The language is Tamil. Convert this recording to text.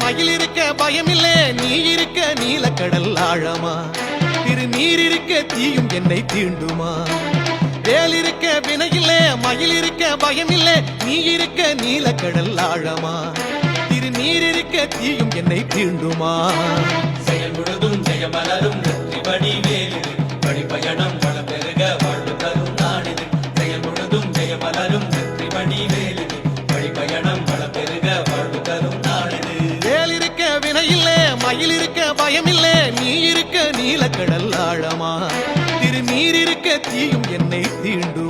மயில் இருக்க பயமில்லை, நீ இருக்க நீலக்கடல் ஆழமா. திருநீர் இருக்க தீயும் என்னை தீண்டுமா. வேல் இருக்க வினையில்லை, மயில் இருக்க பயமில்லை, நீ இருக்க நீலக்கடல் ஆழமா. திருநீர் இருக்க தீயும் என்னை தீண்டுமா. செயல் முழுதும் ஜெயமலரும் வெற்றி வடிவேலு வழிபயணம் வள பெருக வாழ்வு தரும் நாடிது. செயல் முழுதும் ஜெயமலரும் வெற்றி வடிவேலு வழிபயணம் வள பெருக வாழ்வு தரும் நாடிது. வேல் இருக்க வினையில்லை, மயில் இருக்க பயமில்லை, நீ இருக்க நீலக்கடல் ஆழமா. திருநீர் இருக்க தீயும் என்னை தீண்டும்.